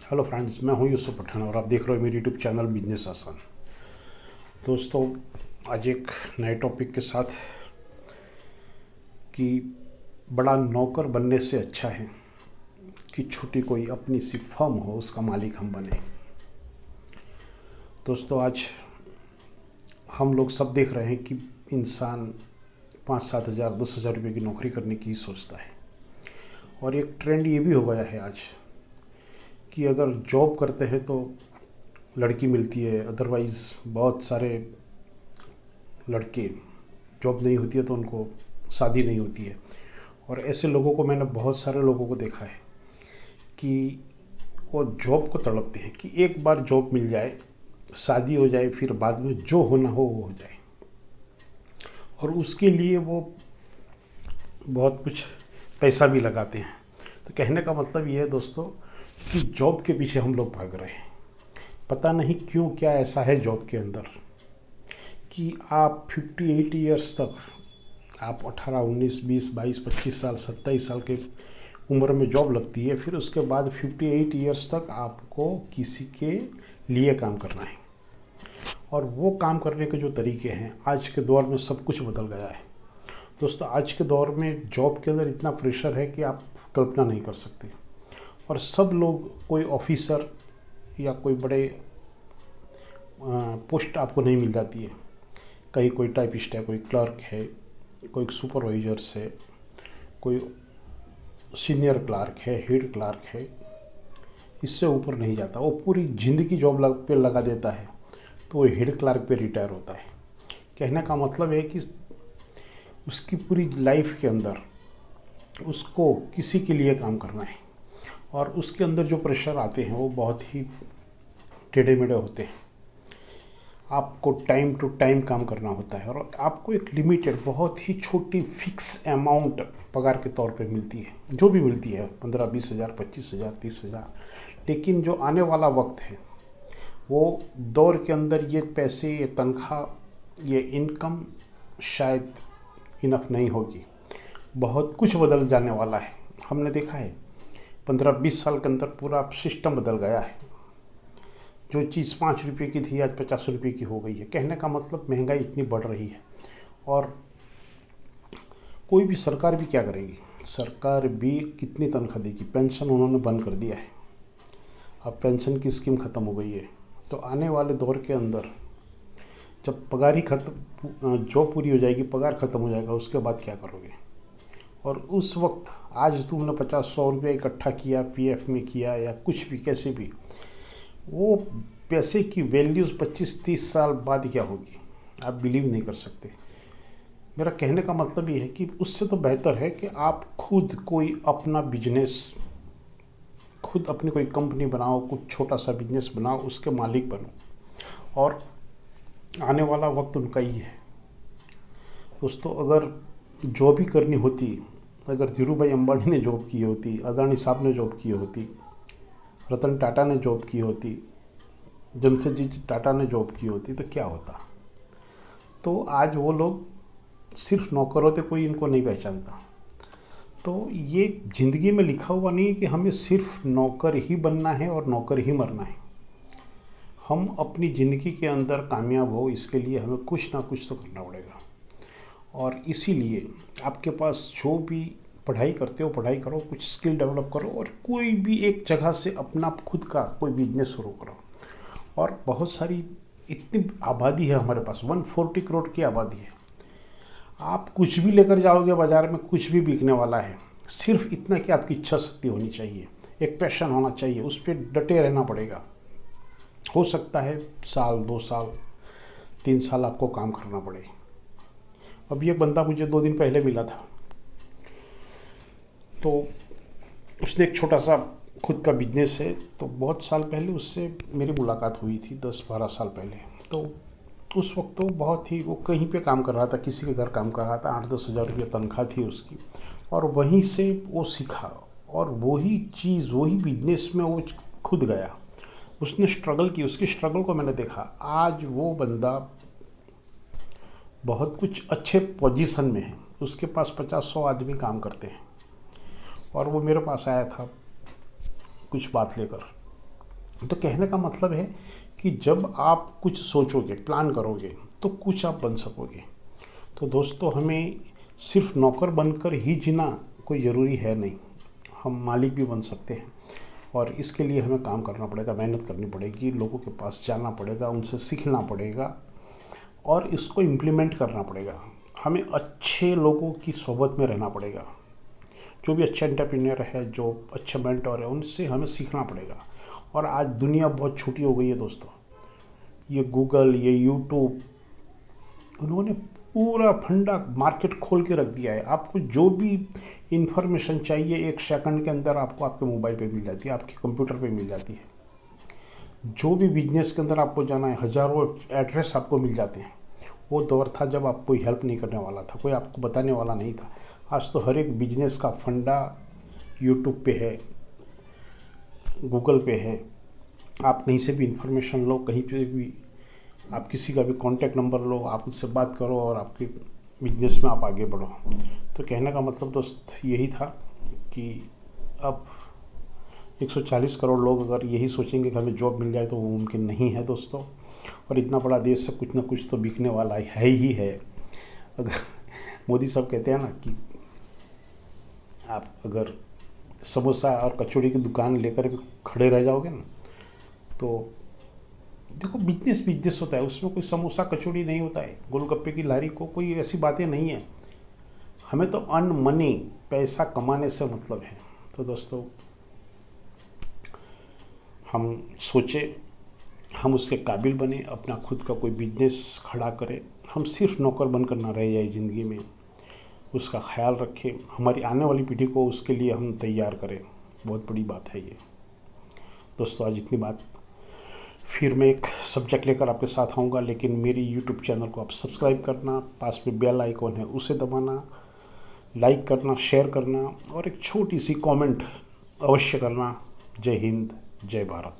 Hello friends, मैं हूं यूसुफ पठान और आप देख रहे हो मेरी यूट्यूब चैनल बिजनेस आसान। दोस्तों, आज एक नए टॉपिक के साथ कि बड़ा नौकर बनने से अच्छा है कि छोटी कोई अपनी सी फर्म हो, उसका मालिक हम बने। दोस्तों, आज हम लोग सब देख रहे हैं कि इंसान 5-7 हज़ार 10,000 रुपये की नौकरी करने की ही सोचता है। और एक ट्रेंड ये भी हो गया है आज कि अगर जॉब करते हैं तो लड़की मिलती है, अदरवाइज़ बहुत सारे लड़के जॉब नहीं होती है तो उनको शादी नहीं होती है। और ऐसे लोगों को मैंने बहुत सारे लोगों को देखा है कि वो जॉब को तड़पते हैं कि एक बार जॉब मिल जाए, शादी हो जाए, फिर बाद में जो होना हो वो हो जाए। और उसके लिए वो बहुत कुछ पैसा भी लगाते हैं। तो कहने का मतलब ये है दोस्तों कि जॉब के पीछे हम लोग भाग रहे हैं। पता नहीं क्यों, क्या ऐसा है जॉब के अंदर कि आप 58 ईयर्स तक, आप 18, 19, 20, 22, 25 साल, 27 साल के उम्र में जॉब लगती है। फिर उसके बाद 58 ईयर्स तक आपको किसी के लिए काम करना है। और वो काम करने के जो तरीके हैं, आज के दौर में सब कुछ बदल गया है। दोस्तों, आज के दौर में जॉब के अंदर इतना प्रेशर है कि आप कल्पना नहीं कर सकते। और सब लोग, कोई ऑफिसर या कोई बड़े पोस्ट आपको नहीं मिल जाती है। कहीं कोई टाइपिस्ट है, कोई क्लर्क है, कोई सुपरवाइजर्स है, कोई सीनियर क्लार्क है, हेड क्लार्क है, इससे ऊपर नहीं जाता। वो पूरी ज़िंदगी जॉब पे लगा देता है तो वो हेड क्लार्क पे रिटायर होता है। कहने का मतलब है कि उसकी पूरी लाइफ के अंदर उसको किसी के लिए काम करना है। और उसके अंदर जो प्रेशर आते हैं वो बहुत ही टेढ़े मेढ़े होते हैं। आपको टाइम टू टाइम काम करना होता है और आपको एक लिमिटेड, बहुत ही छोटी फिक्स अमाउंट पगार के तौर पे मिलती है, जो भी मिलती है 15-20 हज़ार, 25 हज़ार, 30 हज़ार। लेकिन जो आने वाला वक्त है वो दौर के अंदर ये पैसे, ये तनख्वाह, ये इनकम शायद इनफ नहीं होगी। बहुत कुछ बदल जाने वाला है। हमने देखा है 15-20 साल के अंदर पूरा सिस्टम बदल गया है। जो चीज़ 5 रुपये की थी आज 50 रुपये की हो गई है। कहने का मतलब महंगाई इतनी बढ़ रही है। और कोई भी सरकार भी क्या करेगी? सरकार भी कितनी तनख्वाह देगी? पेंशन उन्होंने बंद कर दिया है। अब पेंशन की स्कीम ख़त्म हो गई है। तो आने वाले दौर के अंदर जब पगार ही खत्म, जॉब पूरी हो जाएगी, पगार ख़त्म हो जाएगा, उसके बाद क्या करोगे? और उस वक्त आज तुमने 50-100 रुपये इकट्ठा किया, पीएफ में किया या कुछ भी, कैसे भी, वो पैसे की वैल्यूज़ 25-30 साल बाद क्या होगी आप बिलीव नहीं कर सकते। मेरा कहने का मतलब ये है कि उससे तो बेहतर है कि आप खुद कोई अपना बिजनेस, खुद अपनी कोई कंपनी बनाओ, कुछ छोटा सा बिजनेस बनाओ, उसके मालिक बनो। और आने वाला वक्त उनका ही है। दोस्तों, अगर जॉब ही करनी होती, अगर धीरू भाई अंबानी ने जॉब की होती, अदानी साहब ने जॉब की होती, रतन टाटा ने जॉब की होती, जमशेदजी टाटा ने जॉब की होती, तो क्या होता? तो आज वो लोग सिर्फ नौकर होते, कोई इनको नहीं पहचानता। तो ये ज़िंदगी में लिखा हुआ नहीं है कि हमें सिर्फ नौकर ही बनना है और नौकर ही मरना है। हम अपनी ज़िंदगी के अंदर कामयाब हो, इसके लिए हमें कुछ ना कुछ तो करना पड़ेगा। और इसीलिए आपके पास जो भी पढ़ाई करते हो, पढ़ाई करो, कुछ स्किल डेवलप करो और कोई भी एक जगह से अपना खुद का कोई बिजनेस शुरू करो। और बहुत सारी, इतनी आबादी है हमारे पास, 140 करोड़ की आबादी है। आप कुछ भी लेकर जाओगे बाज़ार में, कुछ भी बिकने वाला है। सिर्फ इतना कि आपकी इच्छा शक्ति होनी चाहिए, एक पैशन होना चाहिए, उस पर डटे रहना पड़ेगा। हो सकता है साल, 2 साल, 3 साल आपको काम करना पड़े। अब ये बंदा मुझे 2 दिन पहले मिला था, तो उसने एक छोटा सा खुद का बिजनेस है। तो बहुत साल पहले उससे मेरी मुलाकात हुई थी, 10-12 साल पहले। तो उस वक्त तो बहुत ही, वो कहीं पे काम कर रहा था, किसी के घर काम कर रहा था, 8-10 हज़ार रुपये तनख्वाह थी उसकी। और वहीं से वो सीखा और वही चीज़, वही बिजनेस में वो खुद गया। उसने स्ट्रगल की, उसकी स्ट्रगल को मैंने देखा। आज वो बंदा बहुत कुछ अच्छे पोजीशन में है, उसके पास 50-100 आदमी काम करते हैं। और वो मेरे पास आया था कुछ बात लेकर तो कहने का मतलब है कि जब आप कुछ सोचोगे, प्लान करोगे, तो कुछ आप बन सकोगे। तो दोस्तों, हमें सिर्फ नौकर बनकर ही जीना कोई ज़रूरी है नहीं, हम मालिक भी बन सकते हैं। और इसके लिए हमें काम करना पड़ेगा, मेहनत करनी पड़ेगी, लोगों के पास जाना पड़ेगा, उनसे सीखना पड़ेगा और इसको इम्प्लीमेंट करना पड़ेगा। हमें अच्छे लोगों की सोबत में रहना पड़ेगा। जो भी अच्छे एंटरप्रेन्योर है, जो अच्छे मेंटर है, उनसे हमें सीखना पड़ेगा। और आज दुनिया बहुत छोटी हो गई है दोस्तों। ये गूगल, ये यूट्यूब, उन्होंने पूरा फंडा मार्केट खोल के रख दिया है। आपको जो भी इंफॉर्मेशन चाहिए 1 सेकंड के अंदर आपको आपके मोबाइल पे मिल जाती है, आपके कंप्यूटर पे मिल जाती है। जो भी बिजनेस के अंदर आपको जाना है, हज़ारों एड्रेस आपको मिल जाते हैं। वो दौर था जब आपको हेल्प नहीं करने वाला था, कोई आपको बताने वाला नहीं था। आज तो हर एक बिजनेस का फंडा यूट्यूब पे है, गूगल पे है। आप कहीं से भी इंफॉर्मेशन लो, कहीं पे भी आप किसी का भी कॉन्टैक्ट नंबर लो, आप उससे बात करो और आपके बिजनेस में आप आगे बढ़ो। तो कहने का मतलब दोस्त यही था कि अब 140 करोड़ लोग अगर यही सोचेंगे कि हमें जॉब मिल जाए तो वो मुमकिन नहीं है दोस्तों। और इतना बड़ा देश है, कुछ ना कुछ तो बिकने वाला है ही है। अगर मोदी साहब कहते हैं ना कि आप अगर समोसा और कचौड़ी की दुकान लेकर के खड़े रह जाओगे ना, तो देखो बिजनेस बिजनेस होता है, उसमें कोई समोसा कचौड़ी नहीं होता है, गोलगप्पे की लारी को कोई ऐसी बातें नहीं है। हमें तो अर्न मनी, पैसा कमाने से मतलब है। तो दोस्तों, हम सोचे, हम उसके काबिल बने, अपना खुद का कोई बिजनेस खड़ा करें। हम सिर्फ नौकर बनकर ना रह जाए ज़िंदगी में, उसका ख्याल रखें, हमारी आने वाली पीढ़ी को उसके लिए हम तैयार करें। बहुत बड़ी बात है ये दोस्तों। आज इतनी बात, फिर मैं एक सब्जेक्ट लेकर आपके साथ आऊँगा, लेकिन मेरी यूट्यूब चैनल को आप सब्सक्राइब करना, पास में बेल आइकॉन है उसे दबाना, लाइक करना, शेयर करना और एक छोटी सी कमेंट अवश्य करना। जय हिंद, जय भारत।